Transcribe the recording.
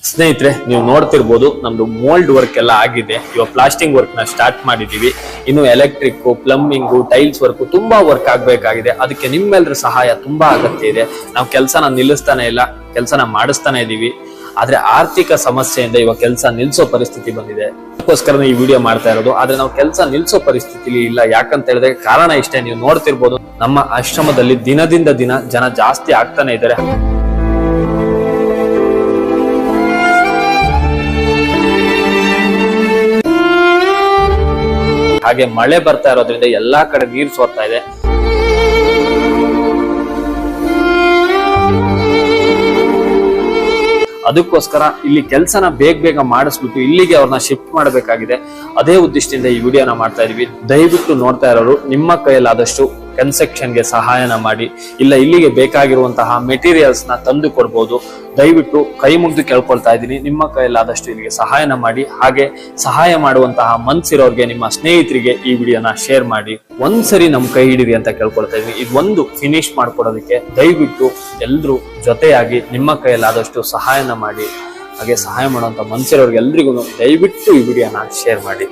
ಸ್ನೇಹಿತರೆ, ನೀವು ನೋಡ್ತಿರ್ಬೋದು ನಮ್ದು ಮೋಲ್ಡ್ ವರ್ಕ್ ಎಲ್ಲ ಆಗಿದೆ. ಇವಾಗ ಪ್ಲಾಸ್ಟಿಂಗ್ ವರ್ಕ್ ನ ಸ್ಟಾರ್ಟ್ ಮಾಡಿದೀವಿ. ಇನ್ನು ಎಲೆಕ್ಟ್ರಿಕ್, ಪ್ಲಂಬಿಂಗ್, ಟೈಲ್ಸ್ ವರ್ಕ್ ತುಂಬಾ ವರ್ಕ್ ಆಗ್ಬೇಕಾಗಿದೆ. ಅದಕ್ಕೆ ನಿಮ್ಮೆಲ್ಲರ ಸಹಾಯ ತುಂಬಾ ಅಗತ್ಯ ಇದೆ. ನಾವು ಕೆಲಸನ ನಿಲ್ಲಿಸ್ತಾನೆ ಇಲ್ಲ, ಕೆಲಸನ ಮಾಡಿಸ್ತಾನೆ ಇದೀವಿ. ಆದ್ರೆ ಆರ್ಥಿಕ ಸಮಸ್ಯೆಯಿಂದ ಇವಾಗ ಕೆಲಸ ನಿಲ್ಸೋ ಪರಿಸ್ಥಿತಿ ಬಂದಿದೆ. ಅದಕ್ಕೋಸ್ಕರ ಈ ವಿಡಿಯೋ ಮಾಡ್ತಾ ಇರೋದು. ಆದ್ರೆ ನಾವು ಕೆಲಸ ನಿಲ್ಸೋ ಪರಿಸ್ಥಿತಿಲಿ ಇಲ್ಲ. ಯಾಕಂತ ಹೇಳಿದ್ರೆ ಕಾರಣ ಇಷ್ಟೇ. ನೀವು ನೋಡ್ತಿರ್ಬೋದು ನಮ್ಮ ಆಶ್ರಮದಲ್ಲಿ ದಿನದಿಂದ ದಿನ ಜನ ಜಾಸ್ತಿ ಆಗ್ತಾನೆ ಇದ್ದಾರೆ. ಹಾಗೆ ಮಳೆ ಬರ್ತಾ ಇರೋದ್ರಿಂದ ಎಲ್ಲಾ ಕಡೆ ನೀರು ಸೋರ್ತಾ ಇದೆ. ಅದಕ್ಕೋಸ್ಕರ ಇಲ್ಲಿ ಕೆಲಸನ ಬೇಗ ಮಾಡಿಸ್ಬಿಟ್ಟು ಇಲ್ಲಿಗೆ ಅವ್ರನ್ನ ಶಿಫ್ಟ್ ಮಾಡಬೇಕಾಗಿದೆ. ಅದೇ ಉದ್ದೇಶದಿಂದ ಈ ವಿಡಿಯೋನ ಮಾಡ್ತಾ ಇದೀವಿ. ದಯವಿಟ್ಟು ನೋಡ್ತಾ ಇರೋರು ನಿಮ್ಮ ಕೈಯಲ್ಲಾದಷ್ಟು ಕನ್ಸ್ಟ್ರಕ್ಷನ್ಗೆ ಸಹಾಯನ ಮಾಡಿ. ಇಲ್ಲ ಇಲ್ಲಿಗೆ ಬೇಕಾಗಿರುವಂತಹ ಮೆಟೀರಿಯಲ್ಸ್ ನ ತಂದು ಕೊಡ್ಬೋದು. ದಯವಿಟ್ಟು ಕೈ ಮುಗಿದು ಕೇಳ್ಕೊಳ್ತಾ ಇದ್ದೀನಿ, ನಿಮ್ಮ ಕೈಯಲ್ಲಾದಷ್ಟು ಇಲ್ಲಿಗೆ ಸಹಾಯನ ಮಾಡಿ. ಹಾಗೆ ಸಹಾಯ ಮಾಡುವಂತಹ ಮನ್ಸಿರೋರ್ಗೆ, ನಿಮ್ಮ ಸ್ನೇಹಿತರಿಗೆ ಈ ವಿಡಿಯೋನ ಶೇರ್ ಮಾಡಿ. ಒಂದ್ಸರಿ ನಮ್ ಕೈ ಹಿಡಿರಿ ಅಂತ ಕೇಳ್ಕೊಳ್ತಾ ಇದೀನಿ. ಇದೊಂದು ಫಿನಿಶ್ ಮಾಡ್ಕೊಡೋದಕ್ಕೆ ದಯವಿಟ್ಟು ಎಲ್ರು ಜೊತೆಯಾಗಿ ನಿಮ್ಮ ಕೈಯಲ್ಲಾದಷ್ಟು ಸಹಾಯನ ಮಾಡಿ. ಹಾಗೆ ಸಹಾಯ ಮಾಡುವಂತ ಮನ್ಸಿರೋರ್ಗೆ ಎಲ್ರಿಗೂ ದಯವಿಟ್ಟು ಈ ವಿಡಿಯೋನ ಶೇರ್ ಮಾಡಿ.